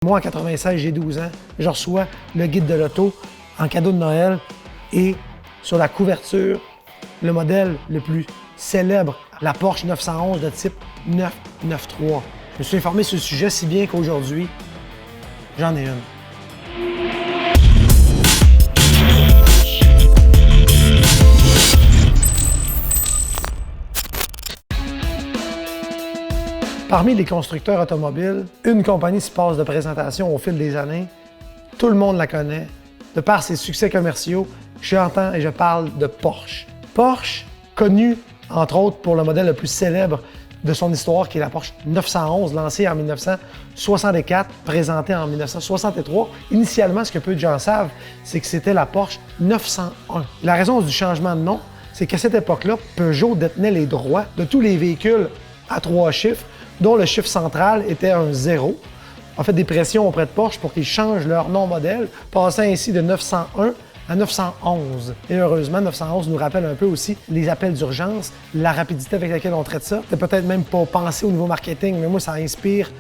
Moi, en 96, j'ai 12 ans. Je reçois le guide de l'auto en cadeau de Noël et sur la couverture, le modèle le plus célèbre, la Porsche 911 de type 993. Je me suis informé sur le sujet si bien qu'aujourd'hui, j'en ai une. Parmi les constructeurs automobiles, une compagnie se passe de présentation au fil des années. Tout le monde la connaît. De par ses succès commerciaux, j'entends et je parle de Porsche. Porsche, connu entre autres pour le modèle le plus célèbre de son histoire, qui est la Porsche 911, lancée en 1964, présentée en 1963. Initialement, ce que peu de gens savent, c'est que c'était la Porsche 901. La raison du changement de nom, c'est qu'à cette époque-là, Peugeot détenait les droits de tous les véhicules à 3 chiffres, dont le chiffre central était un 0. On fait des pressions auprès de Porsche pour qu'ils changent leur nom modèle, passant ainsi de 901 à 911. Et heureusement, 911 nous rappelle un peu aussi les appels d'urgence, la rapidité avec laquelle on traite ça. C'était peut-être même pas pensé au niveau marketing, mais moi, ça inspire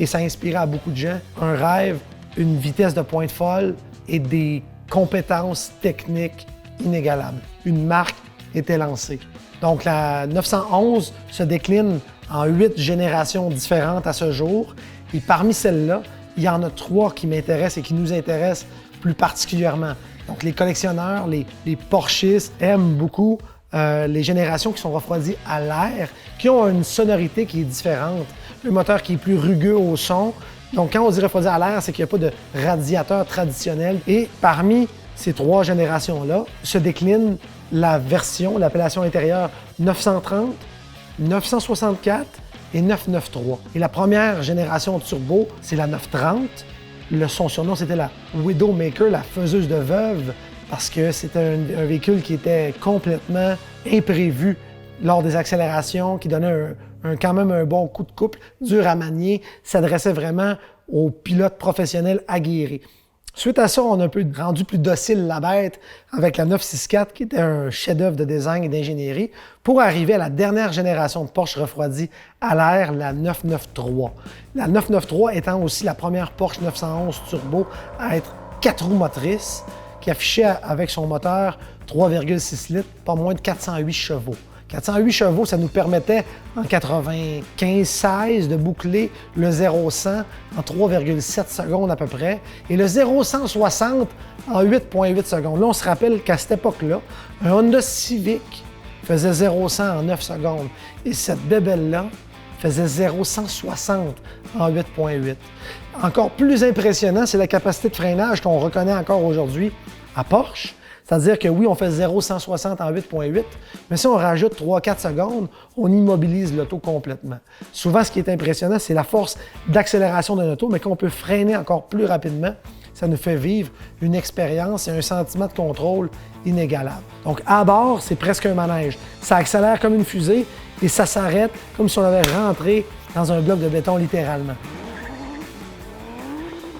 et ça inspirait à beaucoup de gens. Un rêve, une vitesse de pointe folle et des compétences techniques inégalables. Une marque était lancée. Donc, la 911 se décline en 8 générations différentes à ce jour. Et parmi celles-là, il y en a 3 qui m'intéressent et qui nous intéressent plus particulièrement. Donc, les collectionneurs, les Porschistes aiment beaucoup les générations qui sont refroidies à l'air, qui ont une sonorité qui est différente. Le moteur qui est plus rugueux au son. Donc, quand on dit refroidi à l'air, c'est qu'il n'y a pas de radiateur traditionnel. Et parmi ces 3 générations-là se décline la version, l'appellation intérieure 930, 964 et 993. Et la première génération de turbo, c'est la 930. Son surnom, c'était la Widowmaker, la faiseuse de veuves, parce que c'était un véhicule qui était complètement imprévu lors des accélérations, qui donnait quand même un bon coup de couple, dur à manier, s'adressait vraiment aux pilotes professionnels aguerris. Suite à ça, on a un peu rendu plus docile la bête avec la 964, qui était un chef-d'œuvre de design et d'ingénierie, pour arriver à la dernière génération de Porsche refroidie à l'air, la 993. La 993 étant aussi la première Porsche 911 turbo à être 4 roues motrices, qui affichait avec son moteur 3,6 litres, pas moins de 408 chevaux. 408 chevaux, ça nous permettait en 95-16 de boucler le 0-100 en 3,7 secondes à peu près et le 0-160 en 8,8 secondes. Là, on se rappelle qu'à cette époque-là, un Honda Civic faisait 0-100 en 9 secondes et cette bébelle-là faisait 0-160 en 8,8. Encore plus impressionnant, c'est la capacité de freinage qu'on reconnaît encore aujourd'hui à Porsche. C'est-à-dire que oui, on fait 0-160 en 8,8, mais si on rajoute 3-4 secondes, on immobilise l'auto complètement. Souvent, ce qui est impressionnant, c'est la force d'accélération de l'auto, mais qu'on peut freiner encore plus rapidement. Ça nous fait vivre une expérience et un sentiment de contrôle inégalable. Donc, à bord, c'est presque un manège. Ça accélère comme une fusée et ça s'arrête comme si on avait rentré dans un bloc de béton littéralement.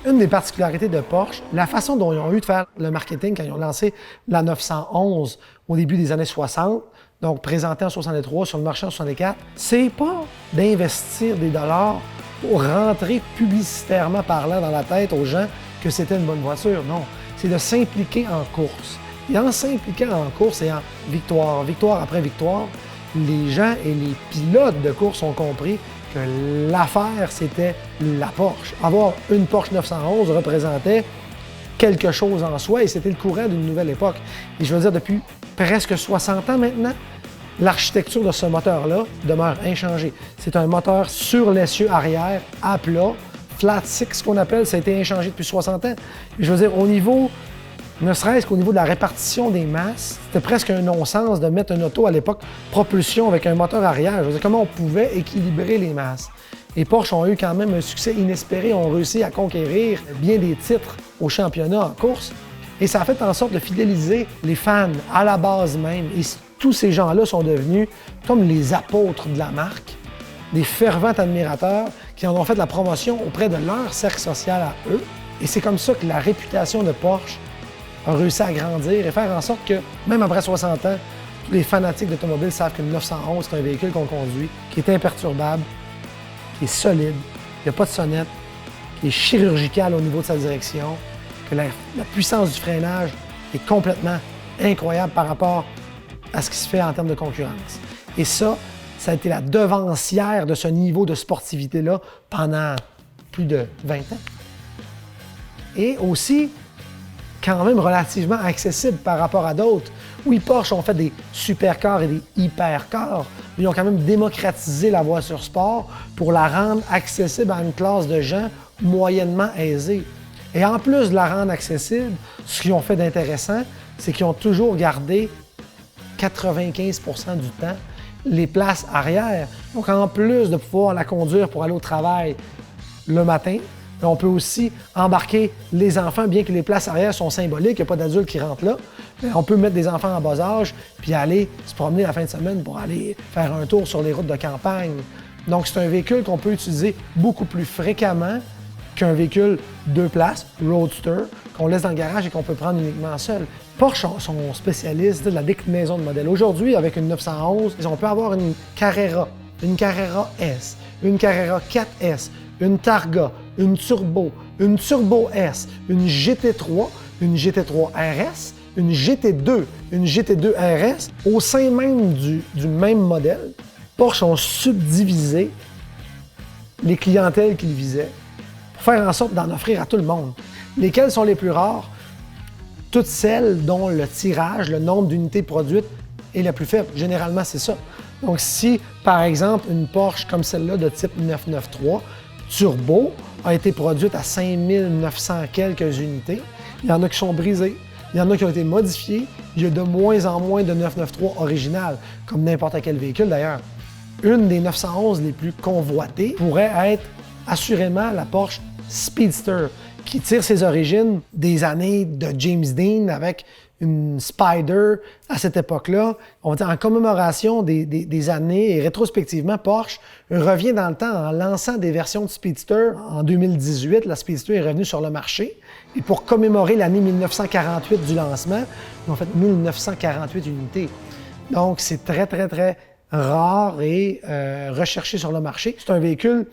Une des particularités de Porsche, la façon dont ils ont eu de faire le marketing quand ils ont lancé la 911 au début des années 60, donc présentée en 63 sur le marché en 64, c'est pas d'investir des dollars pour rentrer publicitairement parlant dans la tête aux gens que c'était une bonne voiture. Non, c'est de s'impliquer en course. Et en s'impliquant en course et en victoire après victoire, les gens et les pilotes de course ont compris que l'affaire, c'était la Porsche. Avoir une Porsche 911 représentait quelque chose en soi et c'était le courant d'une nouvelle époque. Et je veux dire, depuis presque 60 ans maintenant, l'architecture de ce moteur-là demeure inchangée. C'est un moteur sur l'essieu arrière, à plat, flat six qu'on appelle, ça a été inchangé depuis 60 ans. Et je veux dire, au niveau, ne serait-ce qu'au niveau de la répartition des masses, c'était presque un non-sens de mettre une auto à l'époque propulsion avec un moteur arrière. Je veux dire, comment on pouvait équilibrer les masses? Et Porsche ont eu quand même un succès inespéré, ont réussi à conquérir bien des titres au championnat en course. Et ça a fait en sorte de fidéliser les fans à la base même. Et tous ces gens-là sont devenus comme les apôtres de la marque, des fervents admirateurs qui en ont fait la promotion auprès de leur cercle social à eux. Et c'est comme ça que la réputation de Porsche a réussi à grandir et faire en sorte que, même après 60 ans, tous les fanatiques d'automobile savent qu'une 911, c'est un véhicule qu'on conduit, qui est imperturbable, qui est solide, il n'y a pas de sonnette, qui est chirurgical au niveau de sa direction, que la puissance du freinage est complètement incroyable par rapport à ce qui se fait en termes de concurrence. Et ça a été la devancière de ce niveau de sportivité-là pendant plus de 20 ans. Et aussi, quand même relativement accessible par rapport à d'autres. Oui, Porsche ont fait des supercars et des hypercars, mais ils ont quand même démocratisé la voiture sport pour la rendre accessible à une classe de gens moyennement aisés. Et en plus de la rendre accessible, ce qu'ils ont fait d'intéressant, c'est qu'ils ont toujours gardé 95 % du temps les places arrière. Donc, en plus de pouvoir la conduire pour aller au travail le matin, on peut aussi embarquer les enfants, bien que les places arrière sont symboliques, il n'y a pas d'adultes qui rentrent là. On peut mettre des enfants en bas âge puis aller se promener la fin de semaine pour aller faire un tour sur les routes de campagne. Donc, c'est un véhicule qu'on peut utiliser beaucoup plus fréquemment qu'un véhicule 2 places, Roadster, qu'on laisse dans le garage et qu'on peut prendre uniquement seul. Porsche sont spécialistes de la déclinaison de modèles. Aujourd'hui, avec une 911, on peut avoir une Carrera S, une Carrera 4S, une Targa, une Turbo S, une GT3, une GT3 RS, une GT2, une GT2 RS. Au sein même du même modèle, Porsche ont subdivisé les clientèles qu'ils visaient pour faire en sorte d'en offrir à tout le monde. Lesquelles sont les plus rares? Toutes celles dont le tirage, le nombre d'unités produites est le plus faible. Généralement, c'est ça. Donc, si, par exemple, une Porsche comme celle-là de type 993 Turbo a été produite à 5900 quelques unités, il y en a qui sont brisées, il y en a qui ont été modifiées, il y a de moins en moins de 993 originales, comme n'importe quel véhicule d'ailleurs. Une des 911 les plus convoitées pourrait être assurément la Porsche Speedster, qui tire ses origines des années de James Dean avec une Spider à cette époque-là. On va dire en commémoration des années et rétrospectivement, Porsche revient dans le temps en lançant des versions de Speedster. En 2018, la Speedster est revenue sur le marché. Et pour commémorer l'année 1948 du lancement, ils ont fait 1948 unités. Donc, c'est très, très, très rare et recherché sur le marché. C'est un véhicule,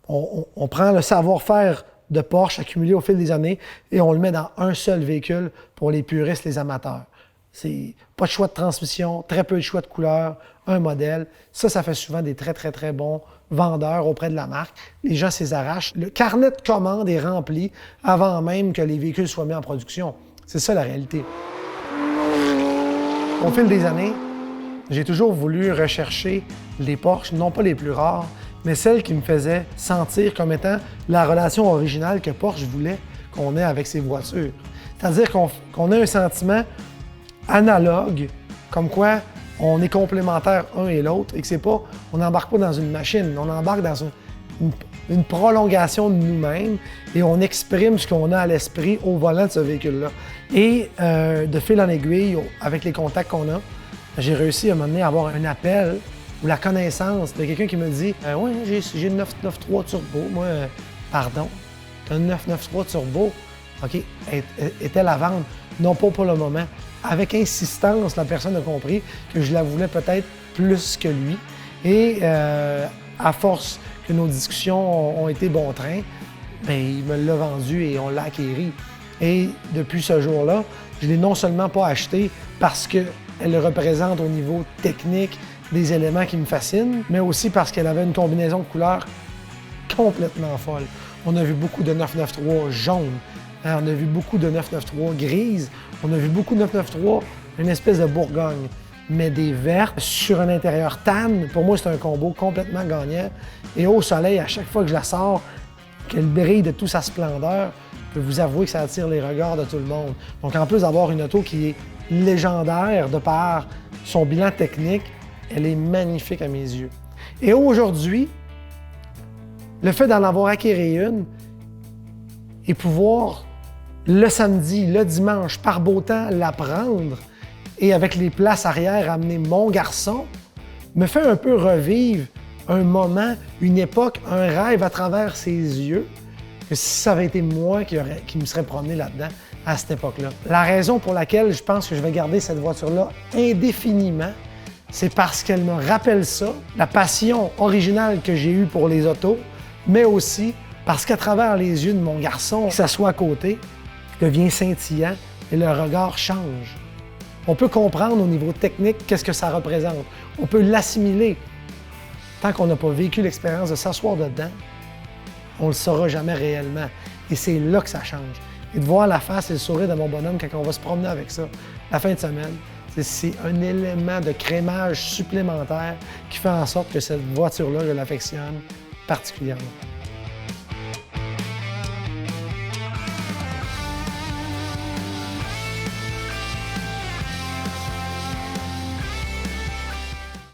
on prend le savoir-faire de Porsche accumulé au fil des années et on le met dans un seul véhicule pour les puristes, les amateurs. C'est pas de choix de transmission, très peu de choix de couleurs, un modèle. Ça fait souvent des très, très, très bons vendeurs auprès de la marque. Les gens s'y arrachent. Le carnet de commandes est rempli avant même que les véhicules soient mis en production. C'est ça la réalité. Au fil des années, j'ai toujours voulu rechercher les Porsche, non pas les plus rares, mais celles qui me faisaient sentir comme étant la relation originale que Porsche voulait qu'on ait avec ses voitures. C'est-à-dire qu'on ait un sentiment analogue, comme quoi on est complémentaires un et l'autre, et que c'est pas, on n'embarque pas dans une machine, on embarque dans une prolongation de nous-mêmes et on exprime ce qu'on a à l'esprit au volant de ce véhicule-là. Et de fil en aiguille, avec les contacts qu'on a, j'ai réussi à m'amener à avoir un appel ou la connaissance de quelqu'un qui me dit « Ouais, j'ai une 993 Turbo. » Moi, pardon, t'as une 993 Turbo? OK, est-elle à vendre? Non, pas pour le moment. Avec insistance, la personne a compris que je la voulais peut-être plus que lui. Et à force que nos discussions ont été bon train, bien, il me l'a vendu et on l'a acquéri. Et depuis ce jour-là, je ne l'ai non seulement pas acheté parce qu'elle représente au niveau technique des éléments qui me fascinent, mais aussi parce qu'elle avait une combinaison de couleurs complètement folle. On a vu beaucoup de 993 jaunes, on a vu beaucoup de 993 grises, on a vu beaucoup de 993 une espèce de Bourgogne, mais des vertes sur un intérieur tan. Pour moi, c'est un combo complètement gagnant. Et au soleil, à chaque fois que je la sors, qu'elle brille de toute sa splendeur, je peux vous avouer que ça attire les regards de tout le monde. Donc, en plus d'avoir une auto qui est légendaire de par son bilan technique, elle est magnifique à mes yeux. Et aujourd'hui, le fait d'en avoir acquis une et pouvoir, le samedi, le dimanche, par beau temps, la prendre et avec les places arrière, amener mon garçon, me fait un peu revivre un moment, une époque, un rêve à travers ses yeux, que si ça avait été moi qui me serais promené là-dedans à cette époque-là. La raison pour laquelle je pense que je vais garder cette voiture-là indéfiniment, c'est parce qu'elle me rappelle ça, la passion originale que j'ai eue pour les autos, mais aussi Parce qu'à travers les yeux de mon garçon qui s'assoit à côté, qui devient scintillant et le regard change. On peut comprendre au niveau technique qu'est-ce que ça représente. On peut l'assimiler. Tant qu'on n'a pas vécu l'expérience de s'asseoir dedans, on ne le saura jamais réellement. Et c'est là que ça change. Et de voir la face et le sourire de mon bonhomme quand on va se promener avec ça la fin de semaine, c'est un élément de crémage supplémentaire qui fait en sorte que cette voiture-là, je l'affectionne particulièrement.